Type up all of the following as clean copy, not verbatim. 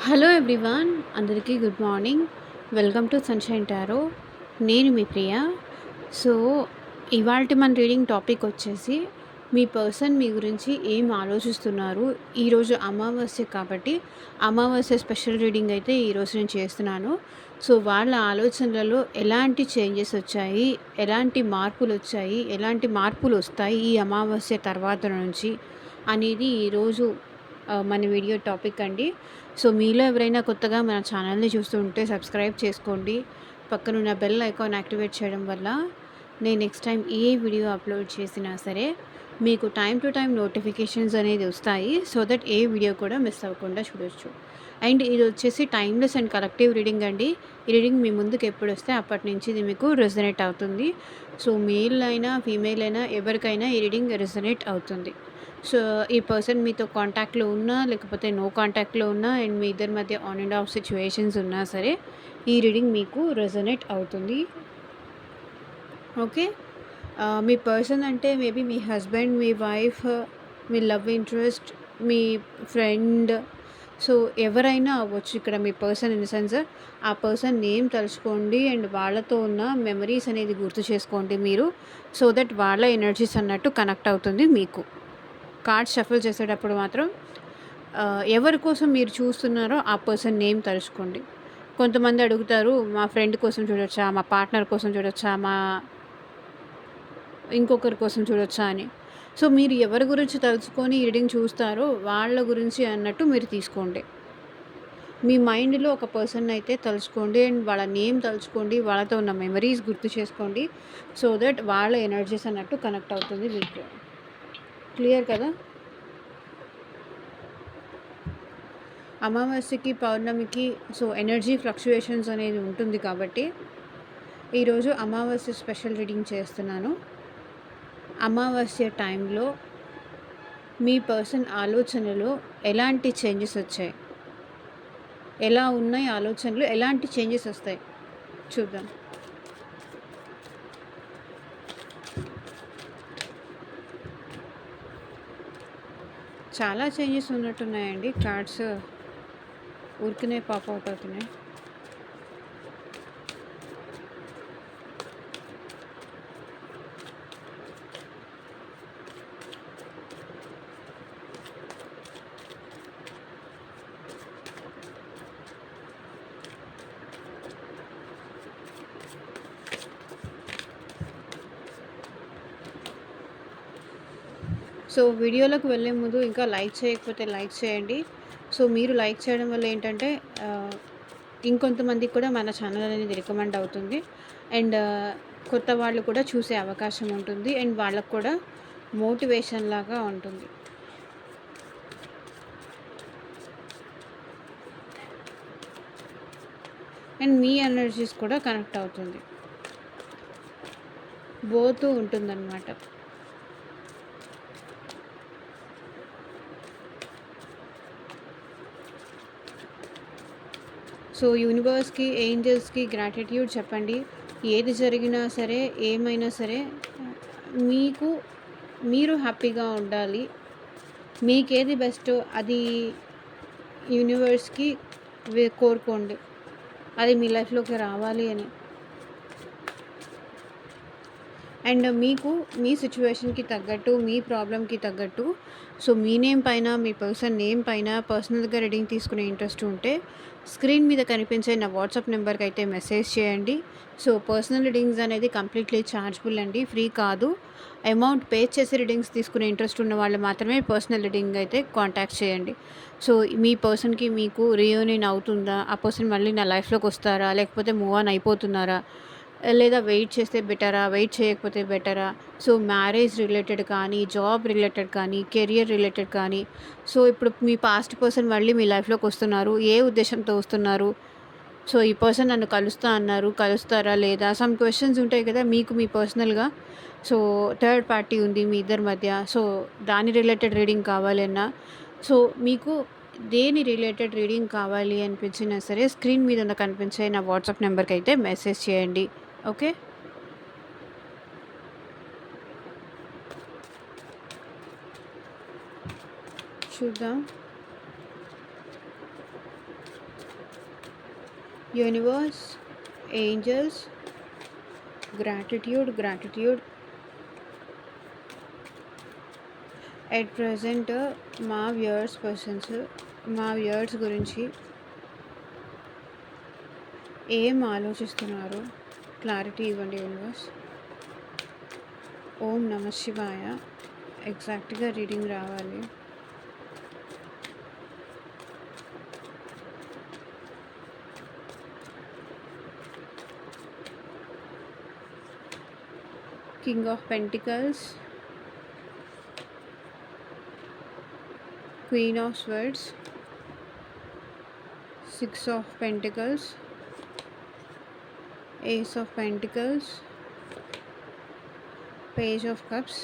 Hello everyone, అందరికీ good morning. Welcome to sunshine tarot. నేను మీ ప్రియ. So, ఇవాల్టి మన రీడింగ్ టాపిక్ వచ్చేసి మీ పర్సన్ మీ గురించి ఏం ఆలోచిస్తున్నారు. ఈరోజు అమావాస్య కాబట్టి అమావాస్య స్పెషల్ రీడింగ్ అయితే ఈరోజు నేను చేస్తున్నాను. సో, వాళ్ళ ఆలోచనలలో ఎలాంటి చేంజెస్ వచ్చాయి, ఎలాంటి మార్పులొచ్చాయి, ఎలాంటి మార్పులొస్తాయి ఈ అమావాస్య తర్వాత నుంచి అనేది ఈరోజు మన వీడియో టాపిక్ అండి. సో, మీలో ఎవరైనా కొత్తగా మన ఛానల్‌ని చూస్తూ ఉంటే సబ్స్క్రైబ్ చేసుకోండి. పక్కనున్న బెల్ ఐకాన్ యాక్టివేట్ చేయడం వల్ల నేను నెక్స్ట్ టైం ఏ వీడియో అప్లోడ్ చేసినా సరే మీకు టైమ్ టు టైమ్ నోటిఫికేషన్స్ అనేది వస్తాయి. సో దట్ ఏ వీడియో కూడా మిస్ అవ్వకుండా చూడొచ్చు. అండ్ ఇది వచ్చేసి టైమ్‌లెస్ అండ్ కలెక్టివ్ రీడింగ్ అండి. ఈ రీడింగ్ మీ ముందుకు ఎప్పుడొస్తే అప్పటి నుంచి ఇది మీకు రెజొనేట్ అవుతుంది. సో, మేల్ అయినా, ఫీమేల్ అయినా ఎవరికైనా ఈ రీడింగ్ రెజొనేట్ అవుతుంది. సో, ఈ పర్సన్ మీతో కాంటాక్ట్‌లో ఉన్నా, లేకపోతే నో కాంటాక్ట్‌లో ఉన్నా అండ్ మీ ఇద్దరి మధ్య ఆన్ అండ్ ఆఫ్ సిట్యుయేషన్స్ ఉన్నా సరే, ఈ రీడింగ్ మీకు రెజొనేట్ అవుతుంది. ఓకే. మీ పర్సన్ అంటే మేబీ మీ హస్బెండ్, మీ వైఫ్, మీ లవ్ ఇంట్రెస్ట్, మీ ఫ్రెండ్, సో ఎవరైనా అవ్వచ్చు. ఇక్కడ మీ పర్సన్ ఇన్ ద సెన్స్ ఆ పర్సన్ నేమ్ తలుచుకోండి అండ్ వాళ్ళతో ఉన్న మెమరీస్ అనేది గుర్తు చేసుకోండి మీరు. సో దట్ వాళ్ళ ఎనర్జీస్ అన్నట్టు కనెక్ట్ అవుతుంది మీకు. కార్డ్స్ షఫుల్ చేసేటప్పుడు మాత్రం ఎవరి కోసం మీరు చూస్తున్నారో ఆ పర్సన్ నేమ్ తలుచుకోండి. కొంతమంది అడుగుతారు, మా ఫ్రెండ్ కోసం చూడొచ్చా, మా పార్ట్నర్ కోసం చూడొచ్చా, మా ఇంకొకరి కోసం చూడొచ్చా అని. సో, మీరు ఎవరి గురించి తలుచుకొని ఈ రీడింగ్ చూస్తారో వాళ్ళ గురించి అన్నట్టు మీరు తీసుకోండి. మీ మైండ్‌లో ఒక పర్సన్ అయితే తలుచుకోండి అండ్ వాళ్ళ నేమ్ తలుచుకోండి. వాళ్ళతో ఉన్న మెమరీస్ గుర్తు చేసుకోండి. సో దట్ వాళ్ళ ఎనర్జీస్ అన్నట్టు కనెక్ట్ అవుతుంది మీకు. క్లియర్ కదా? అమావాస్యకి, పౌర్ణమికి సో ఎనర్జీ ఫ్లక్చుయేషన్స్ అనేది ఉంటుంది కాబట్టి ఈరోజు అమావాస్య స్పెషల్ రీడింగ్ చేస్తున్నాను. అమావాస్య టైంలో మీ పర్సన్ ఆలోచనలో ఎలాంటి చేంజెస్ వచ్చాయి, ఎలా ఉన్నాయి ఆలోచనలు, ఎలాంటి చేంజెస్ వస్తాయి చూద్దాం. చాలా చేంజెస్ ఉన్నట్టున్నాయండి. కార్డ్స్ ఊరికనే పాప్ అవుట్ అవుతున్నాయి. సో, వీడియోలోకి వెళ్ళే ముందు ఇంకా లైక్ చేయకపోతే లైక్ చేయండి. సో, మీరు లైక్ చేయడం వల్ల ఏంటంటే ఇంకొంతమందికి కూడా మన ఛానల్ అనేది రికమెండ్ అవుతుంది. అండ్ కొత్త వాళ్ళు కూడా చూసే అవకాశం ఉంటుంది. అండ్ వాళ్ళకి కూడా మోటివేషన్ లాగా ఉంటుంది. అండ్ మీ ఎనర్జీస్ కూడా కనెక్ట్ అవుతుంది. పోతూ ఉంటుందన్నమాట. సో, యూనివర్స్‌కి, ఏంజెల్స్‌కి గ్రాటిట్యూడ్ చెప్పండి. ఏది జరిగినా సరే, ఏమైనా సరే మీకు మీరు హ్యాపీగా ఉండాలి. మీకేది బెస్టో అది యూనివర్స్‌కి కోరుకోండి. అది మీ లైఫ్‌లోకి రావాలి అని. అండ్ మీకు మీ సిట్యుయేషన్‌కి తగ్గట్టు, మీ ప్రాబ్లమ్‌కి తగ్గట్టు సో, మీ నేమ్ పైన, మీ పర్సన్ నేమ్ పైన పర్సనల్‌గా రీడింగ్ తీసుకునే ఇంట్రెస్ట్ ఉంటే స్క్రీన్ మీద కనిపించే నా వాట్సాప్ నెంబర్‌కి అయితే మెసేజ్ చేయండి. సో, పర్సనల్ రీడింగ్స్ అనేది కంప్లీట్‌లీ ఛార్జబుల్ అండి. ఫ్రీ కాదు. అమౌంట్ పే చేసి రీడింగ్స్ తీసుకునే ఇంట్రెస్ట్ ఉన్న వాళ్ళు మాత్రమే పర్సనల్ రీడింగ్ అయితే కాంటాక్ట్ చేయండి. సో, మీ పర్సన్‌కి మీకు రీయూనియన్ అవుతుందా? ఆ పర్సన్ మళ్ళీ నా లైఫ్‌లోకి వస్తారా? లేకపోతే మూవ్ ఆన్ అయిపోతున్నారా? లేదా వెయిట్ చేస్తే బెటరా? వెయిట్ చేయకపోతే బెటరా? సో, మ్యారేజ్ రిలేటెడ్ కానీ, జాబ్ రిలేటెడ్ కానీ, కెరియర్ రిలేటెడ్ కానీ, సో, ఇప్పుడు మీ పాస్ట్ పర్సన్ మళ్ళీ మీ లైఫ్‌లోకి వస్తున్నారు. ఏ ఉద్దేశంతో వస్తున్నారు? సో, ఈ పర్సన్ నన్ను కలుస్తా అన్నారు. కలుస్తారా లేదా? సమ్ క్వెషన్స్ ఉంటాయి కదా! మీకు మీ పర్సనల్‌గా. సో, థర్డ్ పార్టీ ఉంది మీ ఇద్దరి మధ్య. సో, దాని రిలేటెడ్ రీడింగ్ కావాలన్నా సో, మీకు దేని రిలేటెడ్ రీడింగ్ కావాలి అనిపించినా సరే స్క్రీన్ మీద కనిపించే నా వాట్సాప్ నెంబర్‌కి అయితే మెసేజ్ చేయండి. ఓకే. చూద్దాం. Universe, angels, gratitude. At present మా వ్యూయర్స్ గురించి ఏం ఆలోచిస్తున్నారు? క్లారిటీ ఇవ్వండి యూనివర్స్. ఓం నమ శివాయ. ఎగ్జాక్ట్గా రీడింగ్ రావాలి. King of pentacles, queen of swords, 6 of pentacles, ace of pentacles, page of cups,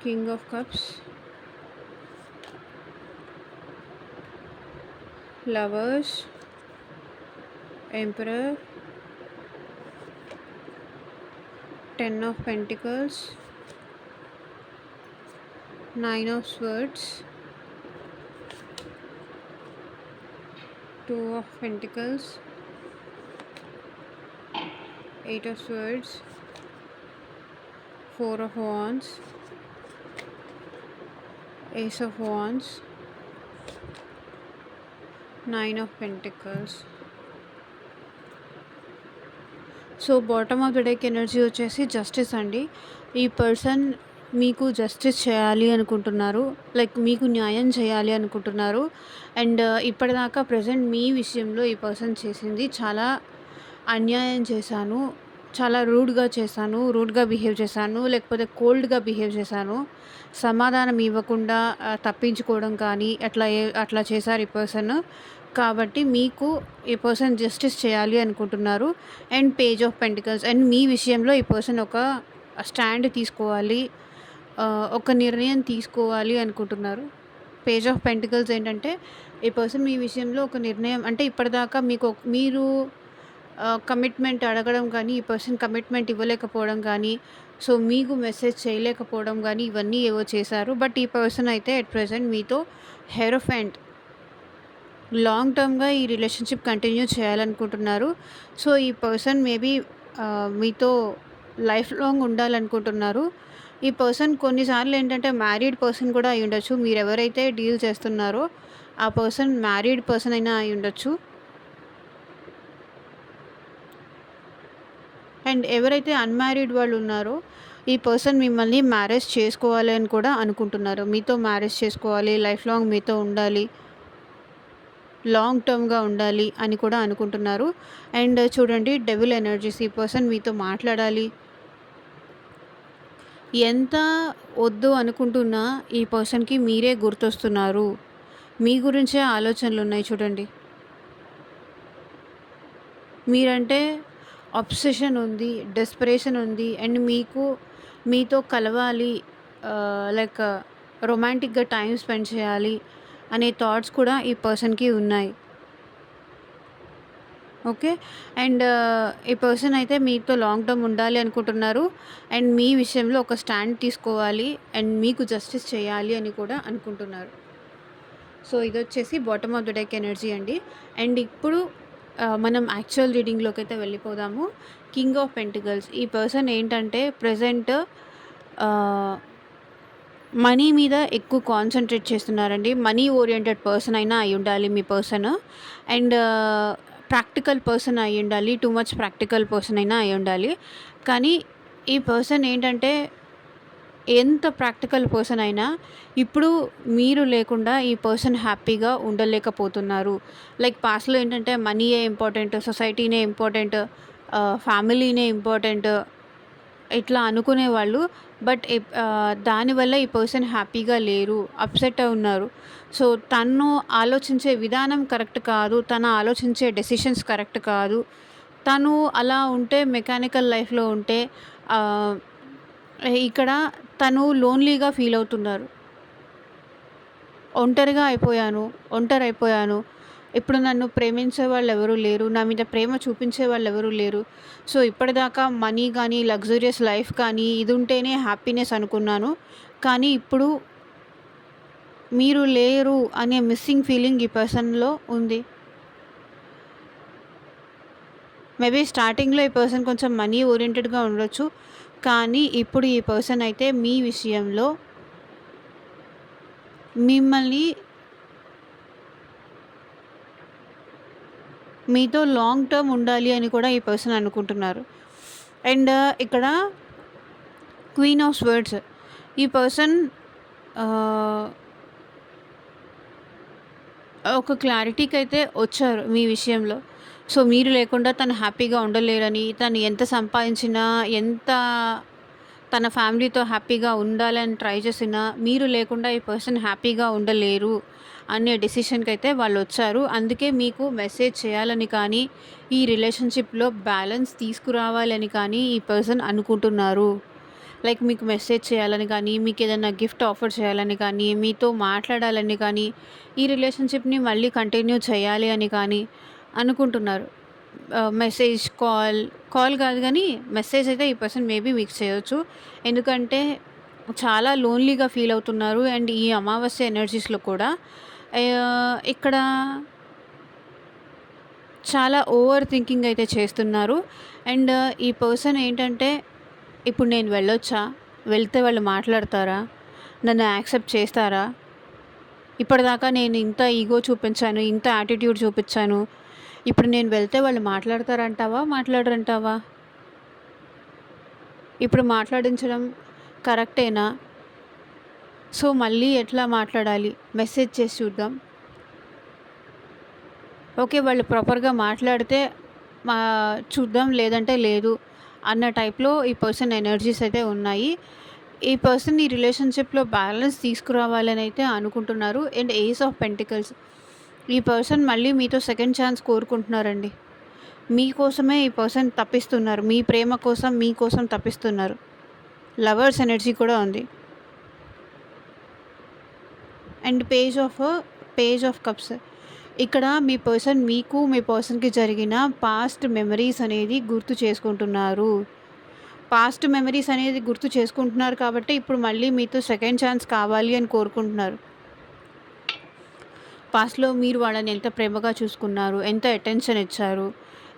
king of cups, lovers, emperor, 10 of pentacles, 9 of swords, 2 of pentacles, 8 of swords, 4 of wands, ace of wands, 9 of pentacles. So bottom of the deck energy వచ్చేసి justice అండి. ఈ person మీకు justice చేయాలి అనుకుంటున్నారు, like మీకు న్యాయం చేయాలి అనుకుంటున్నారు. అండ్ ఇప్పటిదాకా ప్రజెంట్ మీ విషయంలో ఈ పర్సన్ చేసింది చాలా అన్యాయం చేశాను, చాలా రూడ్గా బిహేవ్ చేశాను, లేకపోతే కోల్డ్గా బిహేవ్ చేశాను, సమాధానం ఇవ్వకుండా తప్పించుకోవడం కానీ అట్లా చేశారు ఈ పర్సన్. కాబట్టి మీకు ఈ పర్సన్ జస్టిస్ చేయాలి అనుకుంటున్నారు. And page of pentacles, and మీ విషయంలో ఈ పర్సన్ ఒక స్టాండ్ తీసుకోవాలి, ఒక నిర్ణయం తీసుకోవాలి అనుకుంటున్నారు. పేజ్ ఆఫ్ పెంటికల్స్ ఏంటంటే ఈ పర్సన్ మీ విషయంలో ఒక నిర్ణయం, అంటే ఇప్పటిదాకా మీరు కమిట్మెంట్ అడగడం కానీ ఈ పర్సన్ కమిట్మెంట్ ఇవ్వలేకపోవడం కానీ, సో మీకు మెసేజ్ చేయలేకపోవడం కానీ ఇవన్నీ ఏవో చేశారు. బట్ ఈ పర్సన్ అయితే ఎట్ ప్రెజెంట్ మీతో హెరోఫెంట్ లాంగ్ టర్మ్గా ఈ రిలేషన్షిప్ కంటిన్యూ చేయాలనుకుంటున్నారు. సో ఈ పర్సన్ మేబీ మీతో లైఫ్ లాంగ్ ఉండాలనుకుంటున్నారు. ఈ పర్సన్ కొన్నిసార్లు ఏంటంటే మ్యారీడ్ పర్సన్ కూడా అయి ఉండొచ్చు. మీరు ఎవరైతే డీల్ చేస్తున్నారో ఆ పర్సన్ మ్యారీడ్ పర్సన్ అయినా అయి ఉండొచ్చు. అండ్ ఎవరైతే అన్మ్యారీడ్ వాళ్ళు ఉన్నారో ఈ పర్సన్ మిమ్మల్ని మ్యారేజ్ చేసుకోవాలి అని కూడా అనుకుంటున్నారు. మీతో మ్యారేజ్ చేసుకోవాలి, లైఫ్ లాంగ్ మీతో ఉండాలి, లాంగ్ టర్మ్గా ఉండాలి అని కూడా అనుకుంటున్నారు. అండ్ చూడండి, డెవిల్ ఎనర్జీస్, ఈ పర్సన్ మీతో మాట్లాడాలి. ఎంత వద్దు అనుకుంటున్నా ఈ పర్సన్కి మీరే గుర్తొస్తున్నారు, మీ గురించే ఆలోచనలు ఉన్నాయి. చూడండి, మీరంటే అబ్సెషన్ ఉంది, డెస్పరేషన్ ఉంది. అండ్ మీతో కలవాలి, లైక్ రొమాంటిక్గా టైం స్పెండ్ చేయాలి అనే థాట్స్ కూడా ఈ పర్సన్కి ఉన్నాయి. ఓకే. అండ్ ఈ పర్సన్ అయితే మీతో లాంగ్ టర్మ్ ఉండాలి అనుకుంటున్నారు. అండ్ మీ విషయంలో ఒక స్టాండ్ తీసుకోవాలి అండ్ మీకు జస్టిస్ చేయాలి అని కూడా అనుకుంటున్నారు. సో ఇది వచ్చేసి bottom of the deck energy అండి. అండ్ ఇప్పుడు మనం యాక్చువల్ రీడింగ్లోకి అయితే వెళ్ళిపోదాము. కింగ్ ఆఫ్ పెంటికల్స్, ఈ పర్సన్ ఏంటంటే ప్రజెంట్ మనీ మీద ఎక్కువ కాన్సన్ట్రేట్ చేస్తున్నారండి. మనీ ఓరియంటెడ్ పర్సన్ అయినా అయి ఉండాలి మీ పర్సన్. అండ్ ప్రాక్టికల్ పర్సన్ అయి ఉండాలి, టూ మచ్ ప్రాక్టికల్ పర్సన్ అయినా అయి ఉండాలి. కానీ ఈ పర్సన్ ఏంటంటే ఎంత ప్రాక్టికల్ పర్సన్ అయినా ఇప్పుడు మీరు లేకుండా ఈ పర్సన్ హ్యాపీగా ఉండలేకపోతున్నారు. లైక్ పాస్ట్లో ఏంటంటే మనీయే ఇంపార్టెంట్, సొసైటీనే ఇంపార్టెంట్, ఫ్యామిలీనే ఇంపార్టెంట్ ఇట్లా అనుకునేవాళ్ళు. బట్ దానివల్ల ఈ పర్సన్ హ్యాపీగా లేరు, అప్సెట్ ఉన్నారు. సో తను ఆలోచించే విధానం కరెక్ట్ కాదు, తన ఆలోచించే డెసిషన్స్ కరెక్ట్ కాదు. తను అలా ఉంటే మెకానికల్ లైఫ్లో ఉంటే ఇక్కడ తను లోన్లీగా ఫీల్ అవుతున్నారు. ఒంటరైపోయాను, ఇప్పుడు నన్ను ప్రేమించే వాళ్ళు ఎవరూ లేరు, నా మీద ప్రేమ చూపించే వాళ్ళు ఎవరూ లేరు. సో ఇప్పటిదాకా మనీ కానీ లగ్జూరియస్ లైఫ్ కానీ ఇది ఉంటేనే హ్యాపీనెస్ అనుకున్నాను. కానీ ఇప్పుడు మీరు లేరు అనే మిస్సింగ్ ఫీలింగ్ ఈ పర్సన్‌లో ఉంది. మేబీ స్టార్టింగ్‌లో ఈ పర్సన్ కొంచెం మనీ ఓరియెంటెడ్‌గా ఉండొచ్చు. కానీ ఇప్పుడు ఈ పర్సన్ అయితే మీ విషయంలో మిమ్మల్ని మీతో లాంగ్ టర్మ్ ఉండాలి అని కూడా ఈ పర్సన్ అనుకుంటున్నారు. అండ్ ఇక్కడ క్వీన్ ఆఫ్ స్వర్డ్స్ ఈ పర్సన్ ఆహ్, ఒక క్లారిటీకి అయితే వచ్చారు మీ విషయంలో. సో, మీరు లేకుండా తను హ్యాపీగా ఉండలేరని, తను ఎంత సంపాదించినా, ఎంత తన ఫ్యామిలీతో హ్యాపీగా ఉండాలని ట్రై చేసినా, మీరు లేకుండా ఈ పర్సన్ హ్యాపీగా ఉండలేరు అనే డెసిషన్‌కైతే వాళ్ళొచ్చారు. అందుకే మీకు మెసేజ్ చేయాలని కానీ, ఈ రిలేషన్‌షిప్‌లో బ్యాలెన్స్ తీసుకురావాలని కానీ ఈ పర్సన్ అనుకుంటున్నారు. లైక్ మీకు మెసేజ్ చేయాలని కానీ, మీకేదైనా గిఫ్ట్ ఆఫర్ చేయాలని కానీ, మీతో మాట్లాడాలని కానీ, ఈ రిలేషన్‌షిప్‌ని మళ్ళీ కంటిన్యూ చేయాలి అని కానీ అనుకుంటున్నారు. మెసేజ్, కాల్ కాదు గానీ మెసేజ్ అయితే ఈ పర్సన్ మేబీ మీకు చేయొచ్చు. ఎందుకంటే చాలా లోన్‌లీగా ఫీల్ అవుతున్నారు. అండ్ ఈ అమావాస్య ఎనర్జీస్‌లో కూడా ఇక్కడ చాలా ఓవర్ థింకింగ్ అయితే చేస్తున్నారు. అండ్ ఈ పర్సన్ ఏంటంటే ఇప్పుడు నేను వెళ్ళొచ్చా? వెళ్తే వాళ్ళు మాట్లాడతారా? నన్ను యాక్సెప్ట్ చేస్తారా? ఇప్పటిదాకా నేను ఇంత ఈగో చూపించాను, ఇంత యాటిట్యూడ్ చూపించాను. ఇప్పుడు నేను వెళ్తే వాళ్ళు మాట్లాడతారంటావా? మాట్లాడరంటావా? ఇప్పుడు మాట్లాడించడం కరెక్టేనా? సో, మళ్ళీ ఎట్లా మాట్లాడాలి? మెసేజ్ చేసి చూద్దాం. ఓకే. వాళ్ళు ప్రాపర్‌గా మాట్లాడితే మా చూద్దాం, లేదంటే లేదు అన్న టైప్‌లో ఈ పర్సన్ ఎనర్జీస్ అయితే ఉన్నాయి. ఈ పర్సన్ ఈ రిలేషన్‌షిప్‌లో బ్యాలెన్స్ తీసుకురావాలని అయితే అనుకుంటున్నారు. అండ్ ఏస్ ఆఫ్ పెంటికల్స్ ఈ పర్సన్ మళ్ళీ మీతో సెకండ్ ఛాన్స్ కోరుకుంటున్నారండి. మీకోసమే ఈ పర్సన్ తప్పిస్తున్నారు. మీ ప్రేమ కోసం, మీకోసం తప్పిస్తున్నారు. లవర్స్ ఎనర్జీ కూడా ఉంది. అండ్ పేజ్ ఆఫ్ కప్స్ ఇక్కడ మీ పర్సన్ మీకు, మీ పర్సన్‌కి జరిగిన పాస్ట్ మెమరీస్ అనేది గుర్తు చేసుకుంటున్నారు. పాస్ట్ మెమరీస్ అనేది గుర్తు చేసుకుంటున్నారు కాబట్టి ఇప్పుడు మళ్ళీ మీతో సెకండ్ ఛాన్స్ కావాలి అని కోరుకుంటున్నారు. పాస్ట్‌లో మీరు వాళ్ళని ఎంత ప్రేమగా చూసుకున్నారు, ఎంత అటెన్షన్ ఇచ్చారు,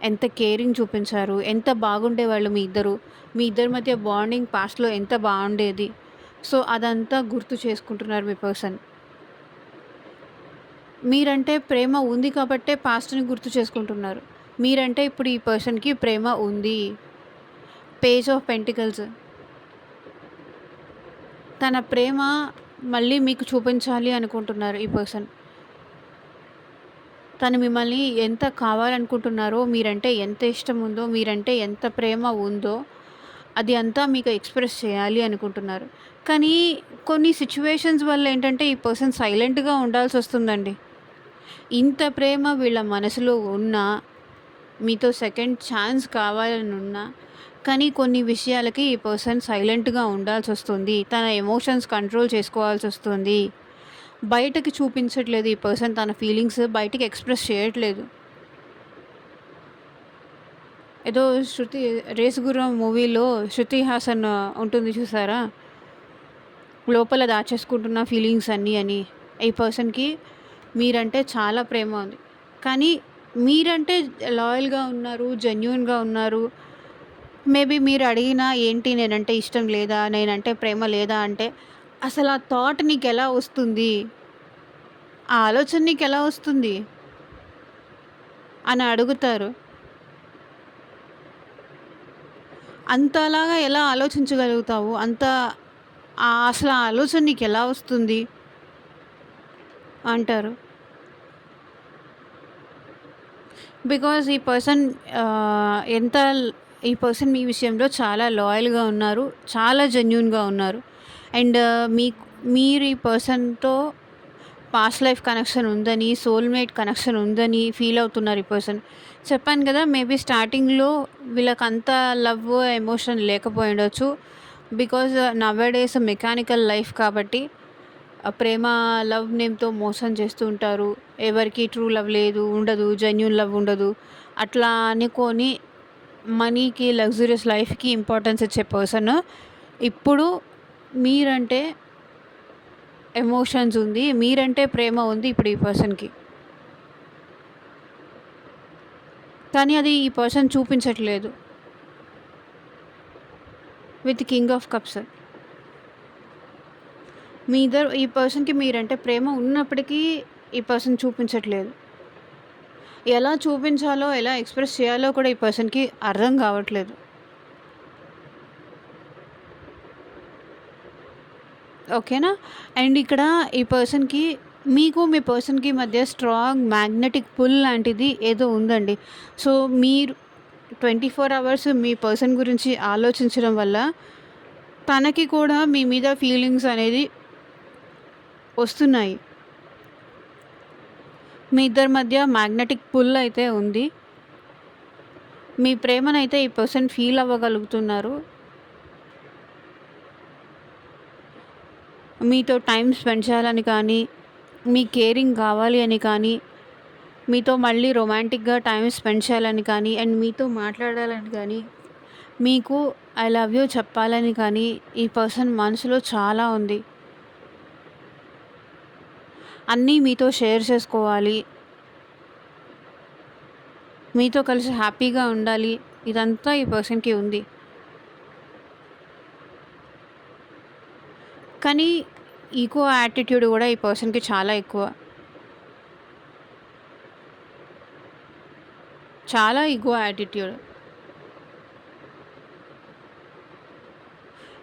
ఎంత కేరింగ్ చూపించారు, ఎంత బాగుండేవాళ్ళు మీ ఇద్దరు. మీ ఇద్దరి మధ్య బాండింగ్ పాస్ట్‌లో ఎంత బాగుండేది. సో, అదంతా గుర్తు చేసుకుంటున్నారు మీ పర్సన్. మీరంటే ప్రేమ ఉంది కాబట్టే పాస్ట్‌ని గుర్తు చేసుకుంటున్నారు. మీరంటే ఇప్పుడు ఈ పర్సన్‌కి ప్రేమ ఉంది. పేజ్ ఆఫ్ పెంటికల్స్ తన ప్రేమ మళ్ళీ మీకు చూపించాలి అనుకుంటున్నారు ఈ పర్సన్. తను మిమ్మల్ని ఎంత కావాలనుకుంటున్నారో, మీరంటే ఎంత ఇష్టం ఉందో, మీరంటే ఎంత ప్రేమ ఉందో, అది అంతా మీకు ఎక్స్‌ప్రెస్ చేయాలి అనుకుంటున్నారు. కానీ కొన్ని సిట్యుయేషన్స్ వల్ల ఏంటంటే ఈ పర్సన్ సైలెంట్‌గా ఉండాల్సొస్తుందండి. ఇంత ప్రేమ వీళ్ళ మనసులో ఉన్నా, మీతో సెకండ్ ఛాన్స్ కావాలని ఉన్నా, కానీ కొన్ని విషయాలకి ఈ పర్సన్ సైలెంట్‌గా ఉండాల్సొస్తుంది. తన ఎమోషన్స్ కంట్రోల్ చేసుకోవాల్సొస్తుంది. బయటకి చూపించట్లేదు ఈ పర్సన్ తన ఫీలింగ్స్ బయటికి ఎక్స్‌ప్రెస్ చేయట్లేదు. ఏదో 'రేసు గుర్రం' మూవీలో శృతి హాసన్ ఉంటుంది చూసారా? లోపల దాచేసుకుంటున్న ఫీలింగ్స్ అన్నీ అని. ఈ పర్సన్‌కి మీరంటే చాలా ప్రేమ ఉంది. కానీ మీరంటే లాయల్‌గా ఉన్నారు, జెన్యూన్‌గా ఉన్నారు. మేబీ మీరు అడిగినా ఏంటి నేనంటే ఇష్టం లేదా? నేనంటే ప్రేమ లేదా? అంటే అసలు ఆ థాట్ నీకెలా వస్తుంది? ఆ ఆలోచన నీకెలా వస్తుంది? అని అడుగుతారు. అంతలాగా ఎలా ఆలోచించగలుగుతావు? అసలు ఆ ఆలోచన నీకెలా వస్తుంది? అంటారు. బికాజ్ ఈ పర్సన్ మీ విషయంలో చాలా లాయల్‌గా ఉన్నారు. చాలా జెన్యూన్‌గా ఉన్నారు. అండ్ మీరు ఈ పర్సన్‌తో పాస్ట్ లైఫ్ కనెక్షన్ ఉందని, సోల్‌మేట్ కనెక్షన్ ఉందని ఫీల్ అవుతున్నారు ఈ పర్సన్. చెప్పాను కదా! మేబీ స్టార్టింగ్‌లో వీళ్ళకంత లవ్, ఎమోషన్ లేకపోయుండొచ్చు. బికాజ్ నౌఎడేస్ మెకానికల్ లైఫ్ కాబట్టి ప్రేమ, లవ్ నేమ్‌తో మోసం చేస్తూ ఉంటారు. ఎవరికీ ట్రూ లవ్ ఉండదు. జెన్యూన్ లవ్ ఉండదు. అట్లా అనుకోని మనీకి, లగ్జూరియస్ లైఫ్‌కి ఇంపార్టెన్స్ ఇచ్చే పర్సన్ ఇప్పుడు మీరంటే ఎమోషన్స్ ఉంది. మీరంటే ప్రేమ ఉంది ఇప్పుడు ఈ పర్సన్‌కి. కానీ అది ఈ పర్సన్ చూపించట్లేదు. With king of cups. ఈ పర్సన్‌కి మీరంటే ప్రేమ ఉన్నప్పటికీ ఈ పర్సన్ చూపించట్లేదు. ఎలా చూపించాలో, ఎలా ఎక్స్‌ప్రెస్ చేయాలో కూడా ఈ పర్సన్‌కి అర్థం కావట్లేదు. ఓకేనా? అండ్ ఇక్కడ ఈ పర్సన్‌కి మీ పర్సన్‌కి మధ్య స్ట్రాంగ్ మ్యాగ్నెటిక్ పుల్ లాంటిది ఏదో ఉందండి. సో, మీరు 24 అవర్స్ మీ పర్సన్ గురించి ఆలోచించడం వల్ల తనకి కూడా మీ మీద ఫీలింగ్స్ అనేది వస్తున్నాయి. మీ ఇద్దరి మధ్య మ్యాగ్నెటిక్ పుల్ అయితే ఉంది. మీ ప్రేమనైతే ఈ పర్సన్ ఫీల్ అవ్వగలుగుతున్నారు. మీతో టైం స్పెండ్ చేయాలని కానీ, మీ కేరింగ్ కావాలి అని కానీ, మీతో మళ్ళీ రొమాంటిక్‌గా టైం స్పెండ్ చేయాలని కానీ, అండ్ మీతో మాట్లాడాలని కానీ, మీకు ఐ లవ్ యూ చెప్పాలని కానీ ఈ పర్సన్ మనసులో చాలా ఉంది. అన్నీ మీతో షేర్ చేసుకోవాలి. మీతో కలిసి హ్యాపీగా ఉండాలి. ఇదంతా ఈ పర్సన్‌కి ఉంది. కానీ ఈగో యాటిట్యూడ్ కూడా ఈ పర్సన్‌కి చాలా ఎక్కువ. చాలా ఈగో యాటిట్యూడ్.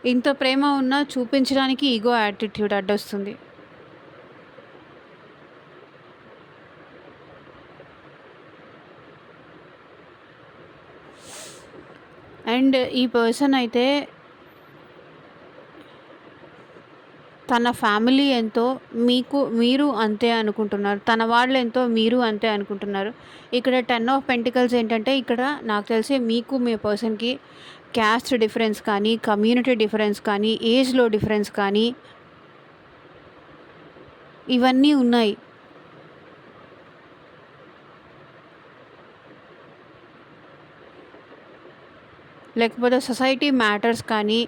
ఇంత ప్రేమ ఉన్నా చూపించడానికి ఈగో యాటిట్యూడ్ అడ్డొస్తుంది. అండ్ ఈ పర్సన్ అయితే తన ఫ్యామిలీ ఎంతో మీరు అంతే అనుకుంటున్నారు. తన వాళ్ళు ఎంతో మీరు అంతే అనుకుంటున్నారు. ఇక్కడ 10 ఆఫ్ పెంటికల్స్ ఏంటంటే ఇక్కడ నాకు తెలిసి మీకు మీ పర్సన్‌కి క్యాస్ట్ డిఫరెన్స్ కానీ, కమ్యూనిటీ డిఫరెన్స్ కానీ, ఏజ్‌లో డిఫరెన్స్ కానీ ఇవన్నీ ఉన్నాయి. లేకపోతే సొసైటీ మ్యాటర్స్ కానీ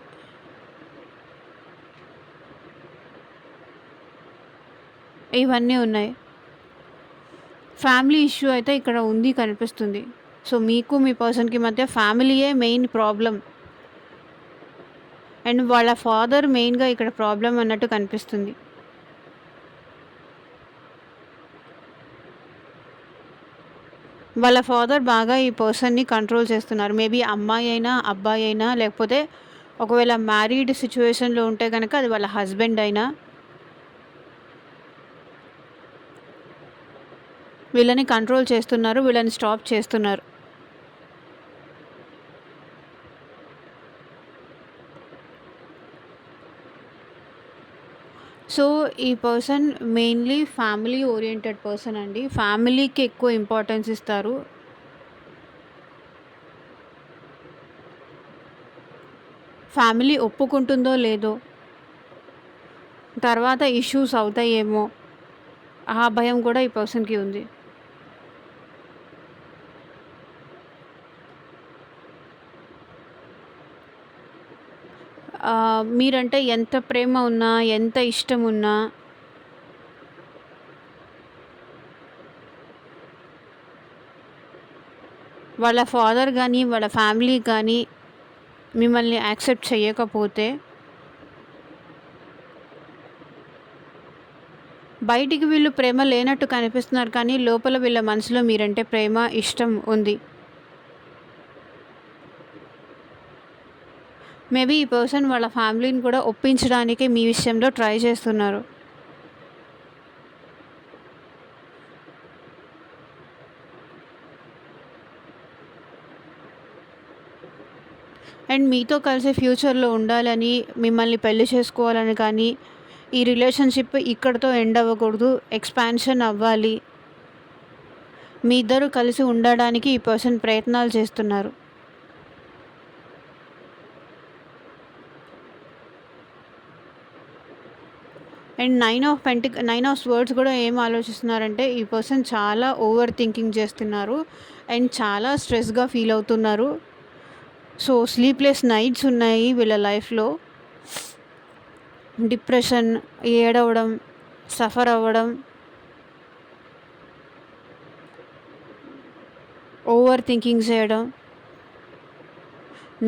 ఇవన్నీ ఉన్నాయి. ఫ్యామిలీ ఇష్యూ అయితే ఇక్కడ ఉంది కనిపిస్తుంది. సో, మీకు మీ పర్సన్‌కి మధ్య ఫ్యామిలీయే మెయిన్ ప్రాబ్లమ్. అండ్ వాళ్ళ ఫాదర్ మెయిన్‌గా ఇక్కడ ప్రాబ్లమ్ అన్నట్టు కనిపిస్తుంది. వాళ్ళ ఫాదర్ బాగా ఈ పర్సన్‌ని కంట్రోల్ చేస్తున్నారు. మేబీ అమ్మాయి అయినా, అబ్బాయి అయినా, లేకపోతే ఒకవేళ మ్యారీడ్ సిట్యుయేషన్‌లో ఉంటే గనక అది వాళ్ళ హస్బెండ్ అయినా వీళ్ళని కంట్రోల్ చేస్తున్నారు. వీళ్ళని స్టాప్ చేస్తున్నారు. సో, ఈ person mainly family oriented person అండి. ఫ్యామిలీకి ఎక్కువ ఇంపార్టెన్స్ ఇస్తారు. ఫ్యామిలీ ఒప్పుకుంటుందో లేదో, తర్వాత ఇష్యూస్ అవుతాయేమో, ఆ భయం కూడా ఈ పర్సన్‌కి ఉంది. మీరంటే ఎంత ప్రేమ ఉన్నా, ఎంత ఇష్టం ఉన్నా వాళ్ళ ఫాదర్ గానీ, వాళ్ళ ఫ్యామిలీ గానీ మిమ్మల్ని యాక్సెప్ట్ చేయకపోతే బయటికి వీళ్ళు ప్రేమ లేనట్టు కనిపిస్తున్నారు కానీ లోపల వీళ్ళ మనసులో మీరంటే ప్రేమ, ఇష్టం ఉంది. మేబీ ఈ పర్సన్ వాళ్ళ ఫ్యామిలీని కూడా ఒప్పించడానికి మీ విషయంలో ట్రై చేస్తున్నారు. అండ్ మీతో కలిసి ఫ్యూచర్‌లో ఉండాలని, మిమ్మల్ని పెళ్లి చేసుకోవాలని కానీ, ఈ రిలేషన్‌షిప్ ఇక్కడితో ఎండ్ అవ్వకూడదు, ఎక్స్‌పాన్షన్ అవ్వాలి. మీ ఇద్దరు కలిసి ఉండడానికి ఈ పర్సన్ ప్రయత్నాలు చేస్తున్నారు. అండ్ 9 ఆఫ్ స్వర్డ్స్ కూడా ఏం ఆలోచిస్తున్నారంటే ఈ పర్సన్ చాలా ఓవర్ థింకింగ్ చేస్తున్నారు. అండ్ చాలా స్ట్రెస్‌గా ఫీల్ అవుతున్నారు. సో, స్లీప్‌లెస్ నైట్స్ ఉన్నాయి వీళ్ళ లైఫ్‌లో. డిప్రెషన్, ఏడవడం, సఫర్ అవ్వడం, ఓవర్ థింకింగ్ చేయడం,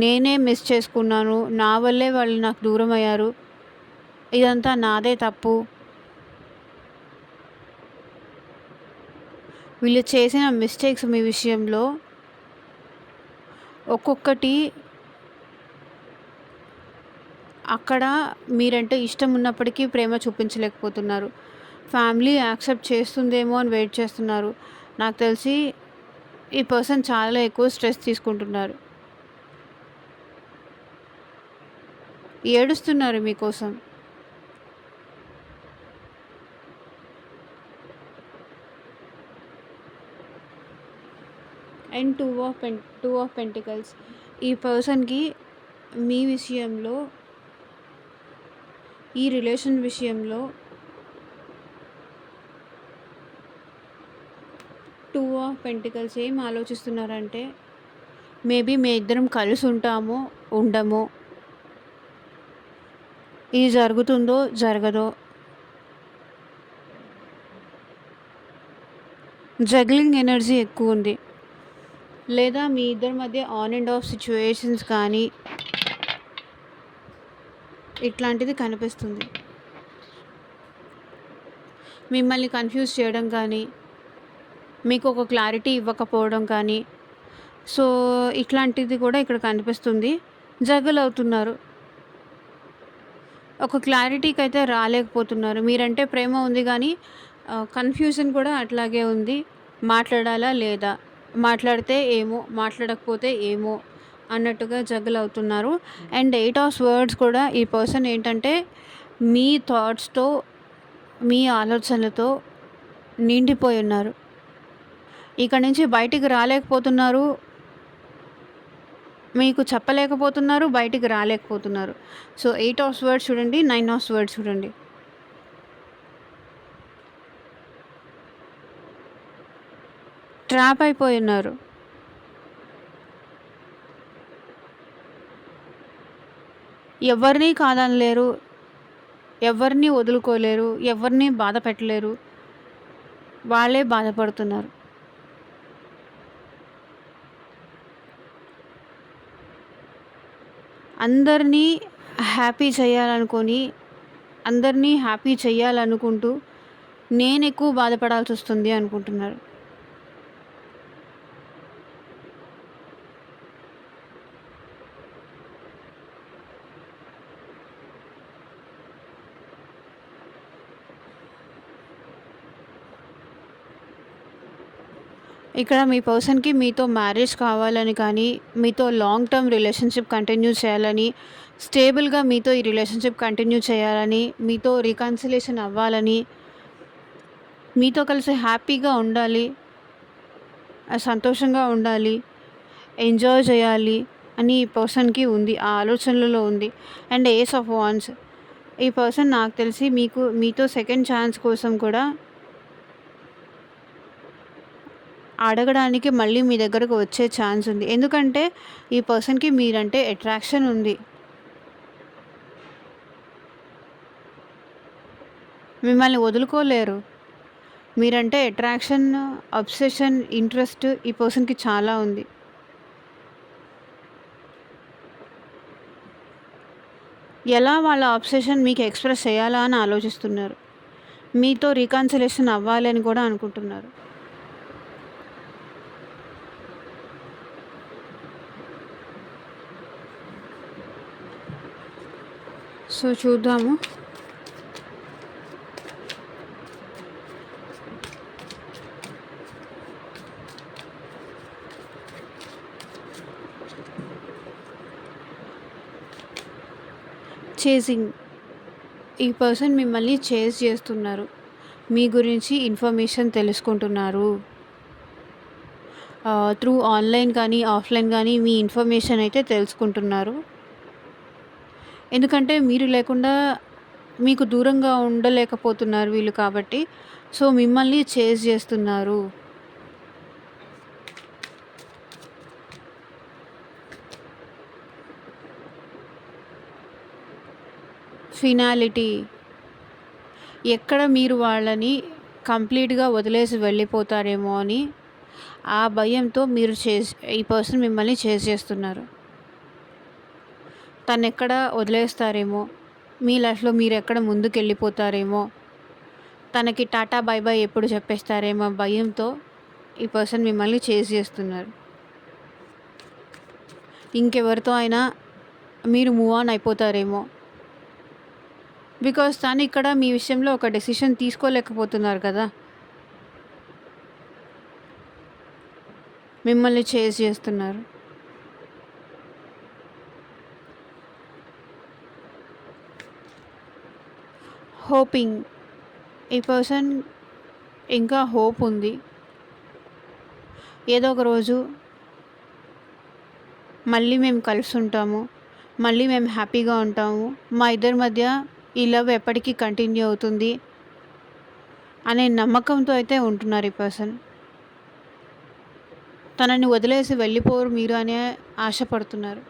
నేనే మిస్ చేసుకున్నాను, నా వల్లే వాళ్ళు నాకు దూరం అయ్యారు, ఇదంతా నాదే తప్పు, వీళ్ళు చేసిన మిస్టేక్స్ మీ విషయంలో ఒక్కొక్కటి అక్కడ మీరంటే ఇష్టం ఉన్నప్పటికీ ప్రేమ చూపించలేకపోతున్నారు. ఫ్యామిలీ యాక్సెప్ట్ చేస్తుందేమో అని వెయిట్ చేస్తున్నారు. నాకు తెలిసి ఈ పర్సన్ చాలా ఎక్కువ స్ట్రెస్ తీసుకుంటున్నారు. ఏడుస్తున్నారు మీకోసం. And two of pentacles. ఈ పర్సన్కి మీ విషయంలో, ఈ రిలేషన్ విషయంలో టూ ఆఫ్ పెంటికల్స్ ఏం ఆలోచిస్తున్నారంటే, మేబీ మీ ఇద్దరం కలిసి ఉంటామో ఉండమో, ఇది జరుగుతుందో జరగదో, జగ్లింగ్ ఎనర్జీ ఎక్కువ ఉంది. లేదా మీ ఇద్దరి మధ్య ఆన్ అండ్ ఆఫ్ సిచ్యువేషన్స్ కానీ ఇట్లాంటిది కనిపిస్తుంది. మిమ్మల్ని కన్ఫ్యూజ్ చేయడం కానీ, మీకు ఒక క్లారిటీ ఇవ్వకపోవడం కానీ, సో ఇట్లాంటిది కూడా ఇక్కడ కనిపిస్తుంది. జగల్ అవుతున్నారు. ఒక క్లారిటీకి అయితే రాలేకపోతున్నారు. మీరంటే ప్రేమ ఉంది కానీ కన్ఫ్యూజన్ కూడా అట్లాగే ఉంది. మాట్లాడాలా లేదా, మాట్లాడితే ఏమో, మాట్లాడకపోతే ఏమో అన్నట్టుగా జగల్ అవుతున్నారు. అండ్ 8 ఆఫ్ వర్డ్స్ కూడా ఈ పర్సన్ ఏంటంటే మీ థాట్స్తో, మీ ఆలోచనలతో నిండిపోయి ఉన్నారు. ఇక్కడ నుంచి బయటికి రాలేకపోతున్నారు, మీకు చెప్పలేకపోతున్నారు, బయటికి రాలేకపోతున్నారు. సో 8 ఆఫ్ వర్డ్స్ చూడండి, 9 ఆఫ్ వర్డ్స్ చూడండి. ట్రాప్ అయిపోయి ఉన్నారు. ఎవరిని కాదనలేరు, ఎవరిని వదులుకోలేరు, ఎవరిని బాధ పెట్టలేరు, వాళ్ళే బాధపడుతున్నారు. అందరినీ హ్యాపీ చేయాలనుకొని, అందరినీ హ్యాపీ చేయాలనుకుంటూ నేను ఎక్కువ బాధపడాల్సి వస్తుంది అనుకుంటున్నారు. ఇక్కడ మీ పర్సన్కి మీతో మ్యారేజ్ కావాలని కానీ, మీతో లాంగ్ టర్మ్ రిలేషన్షిప్ కంటిన్యూ చేయాలని, స్టేబుల్గా మీతో ఈ రిలేషన్షిప్ కంటిన్యూ చేయాలని, మీతో రీకన్సిలేషన్ అవ్వాలని, మీతో కలిసి హ్యాపీగా ఉండాలి, సంతోషంగా ఉండాలి, ఎంజాయ్ చేయాలి అని ఈ పర్సన్కి ఉంది, ఆ ఆలోచనలలో ఉంది. And ace of wands. ఈ పర్సన్ నాకు తెలిసి మీతో సెకండ్ ఛాన్స్ కోసం కూడా అడగడానికి మళ్ళీ మీ దగ్గరకు వచ్చే ఛాన్స్ ఉంది. ఎందుకంటే ఈ పర్సన్కి మీరంటే అట్రాక్షన్ ఉంది. మిమ్మల్ని వదులుకోలేరు. మీరంటే అట్రాక్షన్, అబ్సెషన్, ఇంట్రెస్ట్ ఈ పర్సన్కి చాలా ఉంది. ఎలా వాళ్ళ అబ్సెషన్ మీకు ఎక్స్ప్రెస్ చేయాలా అని ఆలోచిస్తున్నారు. మీతో రీకన్సిలేషన్ అవ్వాలి అని కూడా అనుకుంటున్నారు. సో చూద్దాము. చేసింగ్. ఈ పర్సన్ మిమ్మల్ని చేజ్ చేస్తున్నారు. మీ గురించి ఇన్ఫర్మేషన్ తెలుసుకుంటున్నారు. త్రూ ఆన్లైన్ కానీ ఆఫ్లైన్ కానీ మీ ఇన్ఫర్మేషన్ అయితే తెలుసుకుంటున్నారు. ఎందుకంటే మీరు లేకుండా మీకు దూరంగా ఉండలేకపోతున్నారు వీళ్ళు కాబట్టి. సో మిమ్మల్ని చేజ్ చేస్తున్నారు. ఫినాలిటీ. ఎక్కడ మీరు వాళ్ళని కంప్లీట్‌గా వదిలేసి వెళ్ళిపోతారేమో అని ఆ భయంతో మీరు ఈ పర్సన్ మిమ్మల్ని చేజ్ చేస్తున్నారు. తనెక్కడ వదిలేస్తారేమో, మీ లైఫ్‌లో మీరెక్కడ ముందుకెళ్ళిపోతారేమో, తనకి టాటా బై బై ఎప్పుడు చెప్పేస్తారేమో భయంతో ఈ పర్సన్ మిమ్మల్ని చేజ్ చేస్తున్నారు. ఇంకెవరితో అయినా మీరు మూవ్ ఆన్ అయిపోతారేమో. బికాజ్ తను ఇక్కడ మీ విషయంలో ఒక డెసిషన్ తీసుకోలేకపోతున్నారు కదా! మిమ్మల్ని చేజ్ చేస్తున్నారు. హోపింగ్. ఈ పర్సన్ ఇంకా హోప్ ఉంది. ఏదో ఒక రోజు మళ్ళీ మేము కలిసి ఉంటాము, మళ్ళీ మేము హ్యాపీగా ఉంటాము, మా ఇద్దరి మధ్య ఈ లవ్ ఎప్పటికీ కంటిన్యూ అవుతుంది అనే నమ్మకంతో అయితే ఉంటున్నారు ఈ పర్సన్. తనని వదిలేసి వెళ్ళిపోరు మీరు అనే ఆశపడుతున్నారు.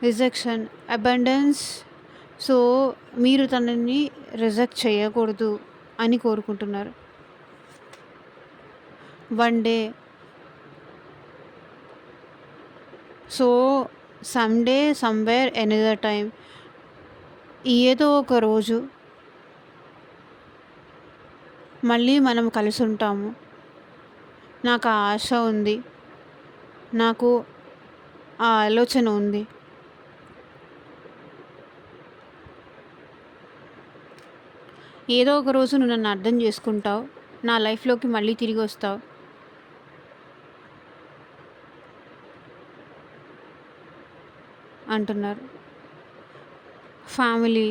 Rejection, abundance. సో మీరు తనని రిజెక్ట్ చేయకూడదు అని కోరుకుంటున్నారు. One day. So someday, somewhere, another time, ఏదో ఒక రోజు మళ్ళీ మనం కలిసి ఉంటాము. నాకు ఆ ఆశ ఉంది, నాకు ఆ ఆలోచన ఉంది. ఏదో ఒక రోజు నువ్వు నన్ను అర్థం చేసుకుంటావు, నా లైఫ్లోకి మళ్ళీ తిరిగి వస్తావు అంటున్నారు. ఫ్యామిలీ.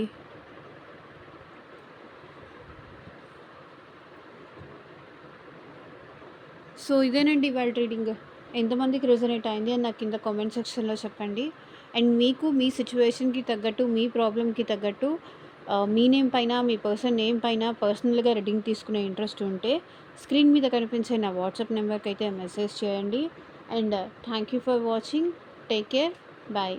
సో ఇదేనండి ఇవాళ రీడింగ్. ఎంతమందికి రెజొనేట్ అయింది అని నాకు కింద కామెంట్ సెక్షన్లో చెప్పండి. అండ్ మీకు మీ సిచ్యువేషన్కి తగ్గట్టు, మీ ప్రాబ్లమ్కి తగ్గట్టు మీ నేమ్ పైన, మీ పర్సన్ నేమ్ పైన పర్సనల్గా రీడింగ్ తీసుకునే ఇంట్రెస్ట్ ఉంటే స్క్రీన్ మీద కనిపించే నా వాట్సాప్ నెంబర్కి అయితే మెసేజ్ చేయండి. And thank you for watching. Take care. Bye.